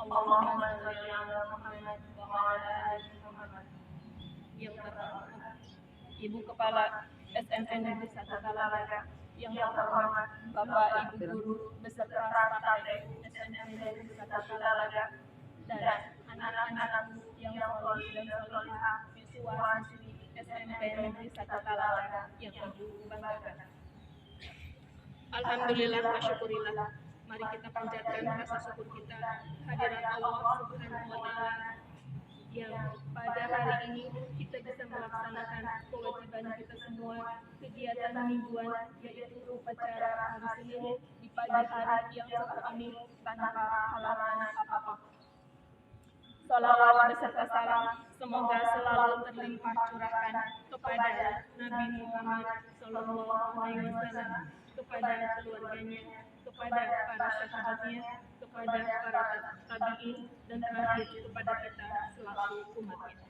Allahumma shalli ala Muhammad wa ala ali Muhammad. Yang terhormat Ibu Kepala SMP Negeri 1 Talaga, yang terhormat Bapak Ibu Guru beserta staf SMP Negeri 1 Talaga, dan anak-anak yang soleh dan solehah siswa-siswi SMP Negeri 1 Talaga yang Ibu banggakan. Alhamdulillah wa syukurillah. Mari kita panjatkan rasa syukur kita hadirat Allah Subhanahu wa Ta'ala yang pada hari ini kita bisa melaksanakan kewajiban kita semua, kegiatan mingguan yaitu upacara hari Senin di pagi hari yang cerah ini tanpa halangan apapun. Salawat beserta salam semoga selalu terlimpah curahkan kepada Nabi Muhammad Sallallahu Alaihi Wasallam, kepada keluarganya, kepada para sahabatnya, kepada para tabi'in, dan terakhir kepada kita selaku umatnya.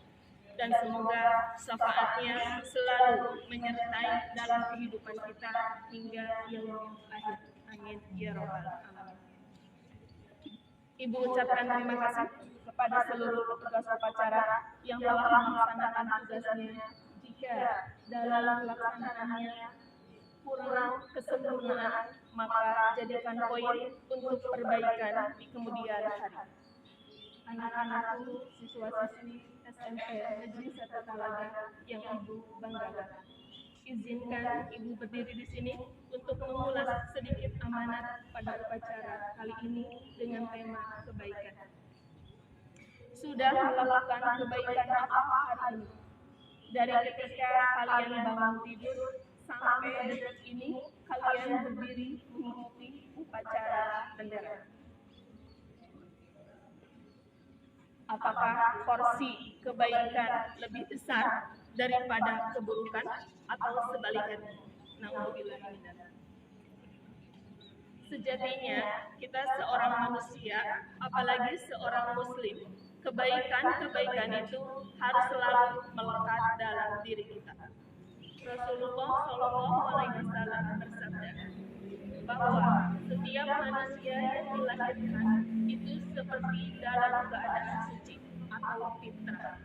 Dan semoga syafaatnya selalu menyertai dalam kehidupan kita hingga yaumul akhir. Amin ya rabbal alamin. Ibu ucapkan terima kasih kepada seluruh petugas upacara yang telah melaksanakan tugasnya. Jika dalam pelaksanaannya kurang kesempurnaan, maka jadikan poin untuk perbaikan di kemudian hari. Anak-anakku, siswa-siswi SMP Negeri 1 Talaga yang Ibu banggakan, izinkan Ibu berdiri di sini untuk mengulas sedikit amanat pada upacara kali ini dengan tema kebaikan. Sudah melakukan kebaikan apa hari ini? Dari ketika kalian bangun tidur sampai detik ini, kalian berdiri mengikuti upacara bendera. Apakah porsi kebaikan lebih besar daripada keburukan atau sebaliknya? Na'udzubillah min dzalik. Sejatinya kita seorang manusia, apalagi seorang muslim, kebaikan-kebaikan itu harus selalu melekat dalam diri kita. Rasulullah Shallallahu Alaihi Wasallam bersabda bahwa setiap manusia yang dilahirkan itu seperti dalam keadaan suci atau fitrah.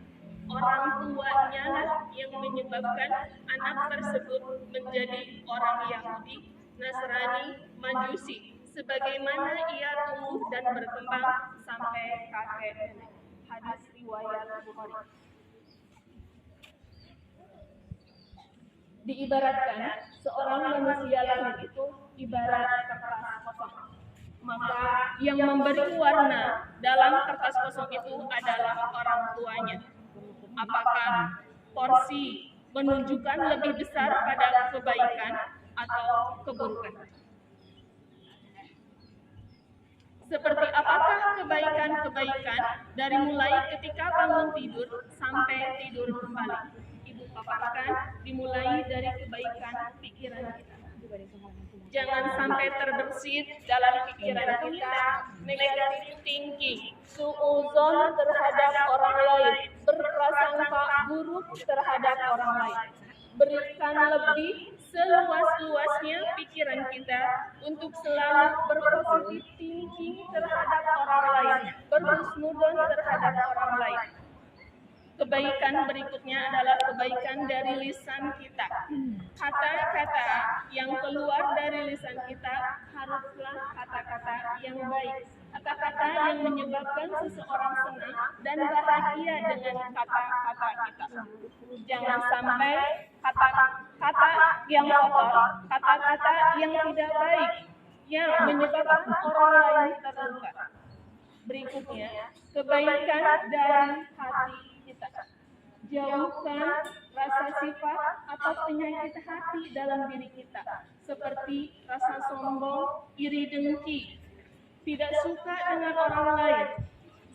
Orang tuanya lah yang menyebabkan anak tersebut menjadi orang Yahudi, Nasrani, Majusi, sebagaimana ia tumbuh dan berkembang sampai kakek nenek. Hadis riwayat Bukhari. Diibaratkan seorang manusia lahir itu ibarat kertas kosong. Maka yang memberi warna dalam kertas kosong itu adalah orang tuanya. Apakah porsi menunjukkan lebih besar pada kebaikan atau keburukan? Seperti apakah kebaikan-kebaikan dari mulai ketika bangun tidur sampai tidur kembali? Ibu paparkan dimulai dari kebaikan pikiran kita. Jangan sampai terbersit dalam pikiran kita negative thinking, suudzon terhadap orang lain, berprasangka buruk terhadap orang lain. Berikan lebih seluas-luasnya pikiran kita untuk selalu berpositif thinking terhadap orang lain, berhusnudzon terhadap orang lain. Kebaikan berikutnya adalah kebaikan dari lisan kita. Kata-kata yang keluar dari lisan kita haruslah kata-kata yang baik. Kata-kata yang menyebabkan seseorang senang dan bahagia dengan kata-kata kita. Jangan sampai kata-kata yang kotor, kata-kata yang tidak baik, yang menyebabkan orang lain terluka. Berikutnya, kebaikan dari hati kita. Jauhkan rasa sifat atau penyakit hati dalam diri kita, seperti rasa sombong, iri dengki, tidak suka dengan orang lain.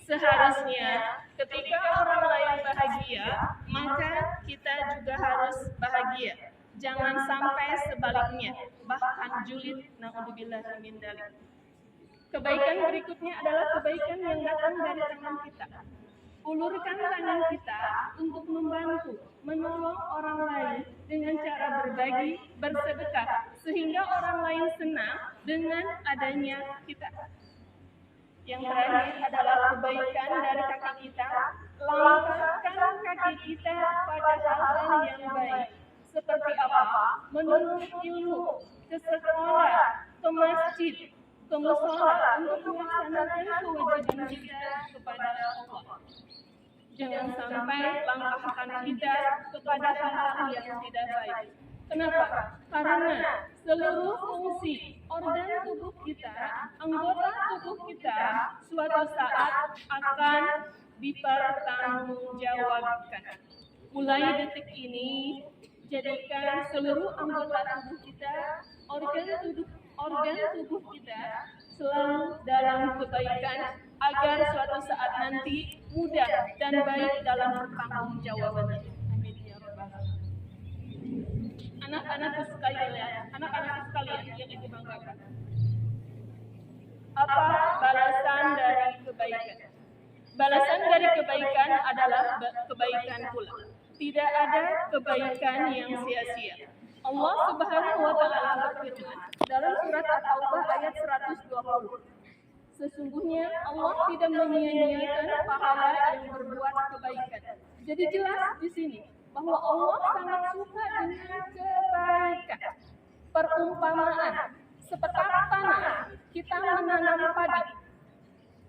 Seharusnya ketika orang lain bahagia, maka kita juga harus bahagia. Jangan sampai sebaliknya, bahkan julid. Na'udzubillah min dzalik. Kebaikan berikutnya adalah kebaikan yang datang dari tangan kita. Ulurkan tangan kita untuk membantu, menolong orang lain dengan cara berbagi, bersedekah, sehingga orang lain senang dengan adanya kita. Yang terakhir adalah kebaikan dari kaki kita. Langkahkan kaki kita pada hal-hal yang baik. Seperti apa? Menuntut ilmu, ke sekolah, ke masjid, ke mushola untuk melaksanakan kewajiban kita kepada Allah. Jangan sampai langkahkan kita kepada hal-hal yang tidak baik. Kenapa? Karena seluruh fungsi organ tubuh kita, anggota tubuh kita, suatu saat akan dipertanggungjawabkan. Mulai detik ini, jadikan seluruh anggota tubuh kita, organ tubuh kita selalu dalam kebaikan agar suatu saat nanti mudah dan baik dalam pertanggungjawabannya. Amin ya rabbal alamin. Anak-anak sekalian yang dibanggakan. Apa balasan dari kebaikan? Balasan dari kebaikan adalah kebaikan pula. Tidak ada kebaikan yang sia-sia. Allah Subhanahu wa taala berfirman dalam surat At-Taubah ayat 120. Sesungguhnya Allah tidak menyia-nyiakan pahala yang berbuat kebaikan. Jadi jelas di sini bahwa Allah sangat suka dengan kebaikan. Perumpamaan seperti tanah kita menanam padi,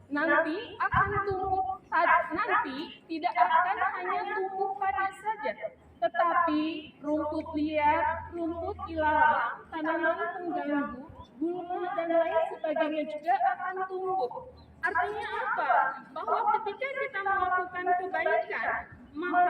nanti akan tumbuh padi. Nanti tidak akan hanya tumbuh padi saja, tetapi rumput liar, rumput ilalang, tanaman pengganggu, gulma dan lain sebagainya juga akan tumbuh. Artinya apa? Bahwa ketika kita melakukan kebaikan, maka